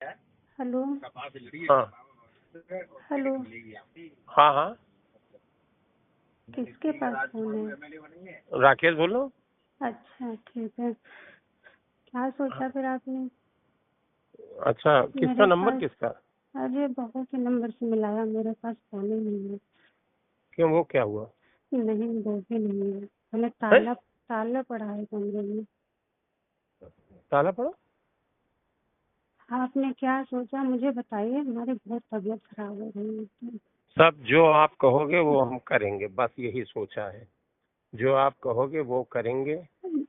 Hello. हाँ hello. हाँ हाँ, किसके पास फोन है? राकेश बोलो। अच्छा ठीक है। क्या सोचा फिर आपने? अच्छा, किसका मेरे नंबर पास किसका? अरे बहू के नंबर से मिलाया, मेरे पास फोन ही नहीं है। क्यों, वो क्या हुआ? नहीं, वो भी नहीं है। मैंने है? ताला ताला पड़ा है कमरे में। ताला पड़ा? आपने क्या सोचा मुझे बताइए, हमारी बहुत तबीयत खराब हो रही है। सब जो आप कहोगे वो हम करेंगे, बस यही सोचा है। जो आप कहोगे वो करेंगे।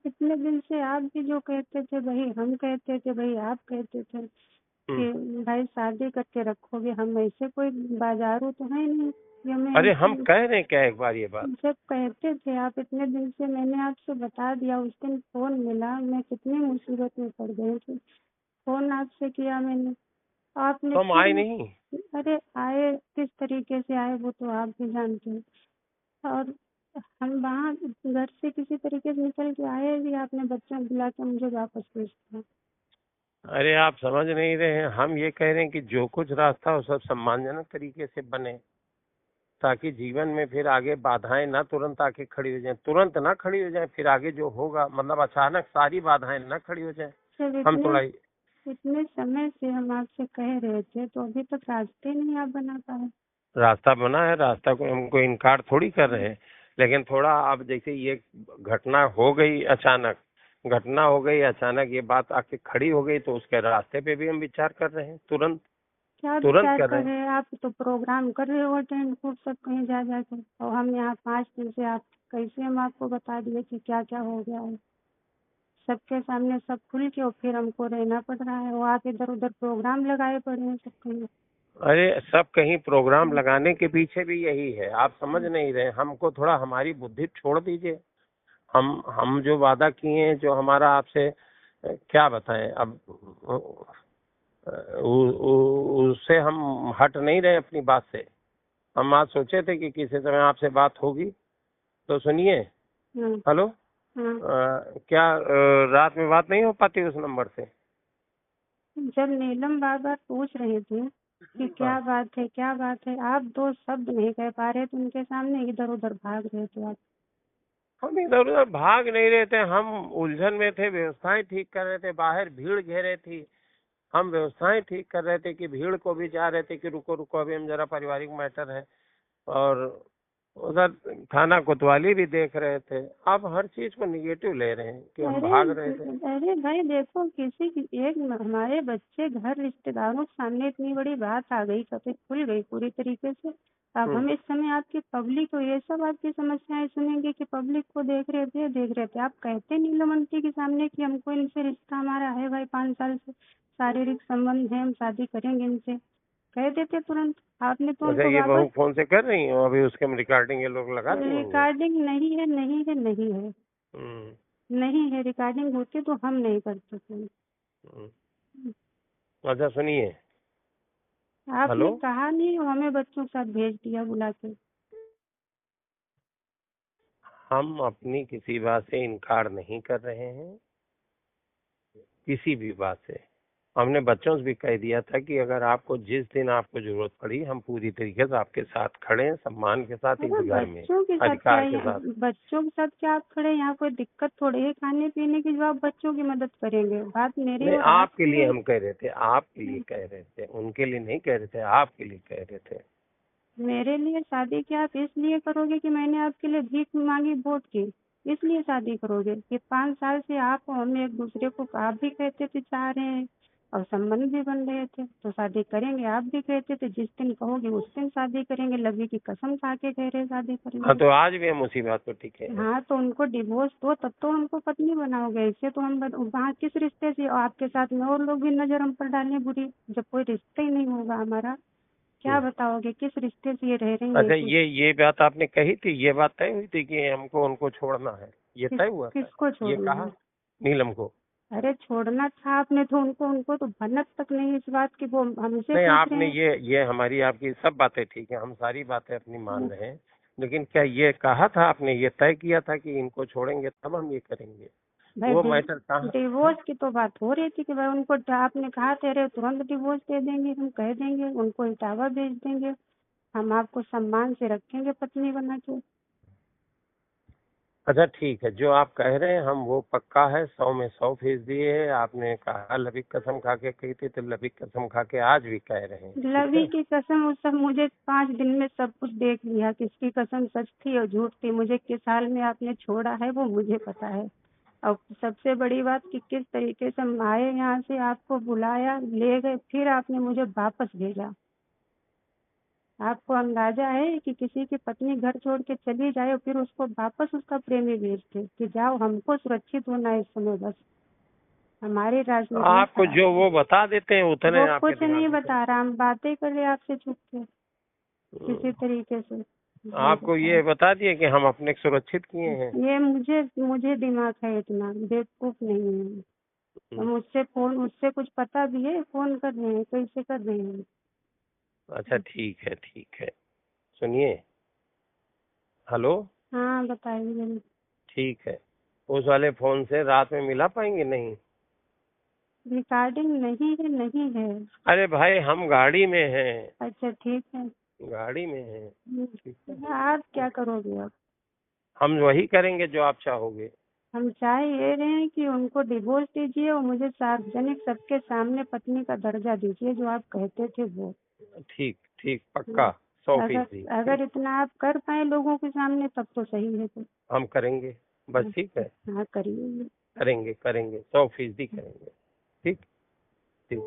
इतने दिन से आप भी जो कहते थे वही हम कहते थे, वही आप कहते थे हम्म। कि भाई शादी करके रखोगे। हम ऐसे कोई बाजारू तो है नहीं कि हमें अरे हम ऐसे। कह रहे हैं क्या एक बार ये बात? जब कहते थे आप इतने दिन से, मैंने आपसे बता दिया। उस दिन फोन मिला, मैं कितनी मुसीबत में पड़ गई थी। फोन आपसे किया मैंने, आपने तो हम फिर। आए नहीं। अरे आए किस तरीके से आए वो तो आप भी जानते हैं। और हम वहाँ घर से किसी तरीके से निकल के आए भी, आपने बच्चों बुला के मुझे वापस भेज दिया। अरे आप समझ नहीं रहे हैं, हम ये कह रहे हैं कि जो कुछ रास्ता हो सब सम्मानजनक तरीके से बने, ताकि जीवन में फिर आगे बाधाएं ना तुरंत आके खड़ी हो जाएं, तुरंत ना खड़ी हो जाएं, फिर आगे जो होगा मतलब अचानक सारी बाधाएं ना खड़ी हो जाएं। जब हम इतने थोड़ा इतने समय से हम आपसे कह रहे थे तो अभी तक रास्ते नहीं आप बना पाए। रास्ता बना है, रास्ता को हमको इनकार थोड़ी कर रहे हैं, लेकिन थोड़ा अब जैसे ये घटना हो गई अचानक, घटना हो गई अचानक, ये बात आके खड़ी हो गई, तो उसके रास्ते पे भी हम विचार कर रहे हैं, तुरंत क्या तुरंत विचार कर कर रहे हैं। रहे हैं आप? तो प्रोग्राम कर रहे हो अटेंड खूब सब कहीं जा जाकर, और हम यहाँ 5 दिन से आप कैसे हम आपको बता दिए कि क्या क्या हो गया है सबके सामने, सब खुल के, और फिर हमको रहना पड़ रहा है। वो आप इधर उधर प्रोग्राम लगाए पड़े हैं सब कहीं। अरे सब कहीं प्रोग्राम लगाने के पीछे भी यही है, आप समझ नहीं रहे। हमको थोड़ा हमारी बुद्धि छोड़ दीजिए। हम जो वादा किए हैं, जो हमारा आपसे क्या बताएं अब, उससे हम हट नहीं रहे अपनी बात से। हम आज सोचे थे कि किसी समय आपसे बात होगी, तो सुनिए। हाँ। हेलो। हाँ। क्या रात में बात नहीं हो पाती उस नंबर से? जब नीलम बार बार पूछ रहे थे कि क्या हाँ, बात है क्या बात है, आप 2 शब्द नहीं कह पा रहे थे उनके सामने, इधर उधर भाग रहे थे आप। हम इधर उधर भाग नहीं रहे थे, हम उलझन में थे, व्यवस्थाएं ठीक कर रहे थे, बाहर भीड़ घेरे थी। हम व्यवस्थाएं ठीक कर रहे थे कि भीड़ को भी चाह रहे थे कि रुको रुको, अभी हम जरा पारिवारिक मैटर है, और उधर थाना कोतवाली भी देख रहे थे। आप हर चीज को निगेटिव ले रहे हैं कि हम अरे भाग रहे थे। अरे भाई देखो, किसी की एक हमारे बच्चे घर रिश्तेदारों के सामने इतनी बड़ी बात आ गई, कभी खुल गई पूरी तरीके से। अब हम्म। हम इस समय आपकी पब्लिक को ये सब आपकी समस्याएं सुनेंगे कि पब्लिक को देख रहे थे। आप कहते नीलम आंटी के सामने कि हमको इनसे रिश्ता हमारा है भाई, 5 साल से शारीरिक संबंध है, हम शादी करेंगे इनसे, कह देते तुरंत। आपने तो अच्छा, उनको ये बहू वापस। फोन से कर रही हो अभी, उसके रिकॉर्डिंग ये लोग लगा दिए होंगे। रिकॉर्डिंग नहीं है, नहीं है, नहीं है, हम्म। नहीं है। रिकॉर्डिंग होती तो हम नहीं करते थे। हम्म। अच्छा सुनिए। हेलो। आपने कहा नहीं, हमें बच्चों के साथ भेज दिया बुला के। हम अपनी किसी बात से इनकार नहीं कर रहे हैं, किसी भी बात से। हमने बच्चों से भी कह दिया था कि अगर आपको जिस दिन आपको जरूरत पड़ी, हम पूरी तरीके से आपके साथ खड़े हैं, सम्मान के साथ, इस अरे घर में बच्चों के साथ क्या अधिकार के है? साथ। बच्चों के साथ क्या आप खड़े? यहाँ कोई दिक्कत थोड़ी है खाने पीने की जो आप बच्चों की मदद करेंगे। बात मेरी नहीं, और आपके आपकी लिए है। हम कह रहे थे, आपके लिए कह रहे थे, उनके लिए नहीं कह रहे थे, आपके लिए कह रहे थे। मेरे लिए शादी क्या आप इसलिए करोगे कि मैंने आपके लिए भीख मांगी वोट की, इसलिए शादी करोगे? कि 5 साल से आप और हम एक दूसरे को आप भी कहते थे चाह रहे हैं, और संबंध भी बन रहे थे, तो शादी करेंगे। आप भी कहते थे जिस दिन कहोगे उस दिन शादी करेंगे, लवी की कसम खा के कह रहे शादी हाँ, करेंगे। तो आज भी हम उसी बात पर टिके हैं। हाँ, तो उनको डिवोर्स दो तब तो हमको पत्नी बनाओगे। ऐसे तो हम वहाँ किस रिश्ते से आपके साथ में और लोग भी नजर हम पर डालें बुरी, जब कोई रिश्ता ही नहीं होगा हमारा। क्या हम्म। बताओगे किस रिश्ते से ये रह रही है? अच्छा, ये बात आपने कही थी, ये बात तय हुई थी कि हमको उनको छोड़ना है, ये तय हुआ था? किसको ये छोड़ना कहा है? नीलम को? अरे छोड़ना था आपने तो उनको, उनको तो भनक तक नहीं इस बात की, वो हमसे नहीं, पूछ रहे आपने हैं। ये हमारी आपकी सब बातें ठीक है, हम सारी बातें अपनी मान रहे हैं, लेकिन क्या ये कहा था आपने, ये तय किया था कि इनको छोड़ेंगे तब हम ये करेंगे? भाई वो मैटर कहाँ। डिवोर्स की तो बात हो रही थी कि भाई उनको आपने कहा तेरे तुरंत डिवोर्स दे देंगे, हम कह देंगे उनको इटावा भेज देंगे, हम आपको सम्मान से रखेंगे पत्नी बना के। अच्छा ठीक है, जो आप कह रहे हैं हम वो पक्का है, 100 में 100% है। आपने कहा लबी कसम खा के कही थी, तो लबी कसम खा के आज भी कह रहे हैं, ठीक लवी है। की कसम उस सब मुझे 5 दिन में सब कुछ देख लिया, किसकी कसम सच थी और झूठ थी, मुझे किस हाल में आपने छोड़ा है वो मुझे पता है। और सबसे बड़ी बात कि किस तरीके से हम आए यहाँ से, आपको बुलाया, ले गए, फिर आपने मुझे वापस भेजा। आपको अंदाजा है कि किसी की पत्नी घर छोड़ के चली जाए और फिर उसको वापस उसका प्रेमी भेजते कि जाओ, हमको सुरक्षित होना है इस समय, बस हमारी राजनीति में आपको जो वो बता देते हैं उतने वो आपके कुछ नहीं दिमाग में बता रहा, हम बातें कर रहे आपसे छुप के किसी तरीके से। आपको ये बता दिए कि हम अपने को सुरक्षित किए हैं। ये मुझे मुझे दिमाग है, इतना बेवकूफ नहीं है। और मुझसे कुछ पता भी है, फोन कर रहे हैं, कैसे कर रहे हैं। अच्छा ठीक है, ठीक है, सुनिए। हेलो। हाँ बताइए। ठीक है, उस वाले फोन से रात में मिला पाएंगे नहीं? रिकॉर्डिंग नहीं है, नहीं है। अरे भाई हम गाड़ी में हैं, अच्छा ठीक है। गाड़ी में हैं, ठीक है। आप क्या करोगे अब? हम वही करेंगे जो आप चाहोगे। हम चाह ये रहे हैं कि उनको डिवोर्स दीजिए और मुझे सार्वजनिक सबके सामने पत्नी का दर्जा दीजिए जो आप कहते थे वो। ठीक ठीक, पक्का 100%। अगर इतना आप कर पाए लोगों के सामने तब तो सही है। तो हम करेंगे, बस ठीक है, हाँ करिए। करेंगे करेंगे 100% करेंगे। ठीक ठीक।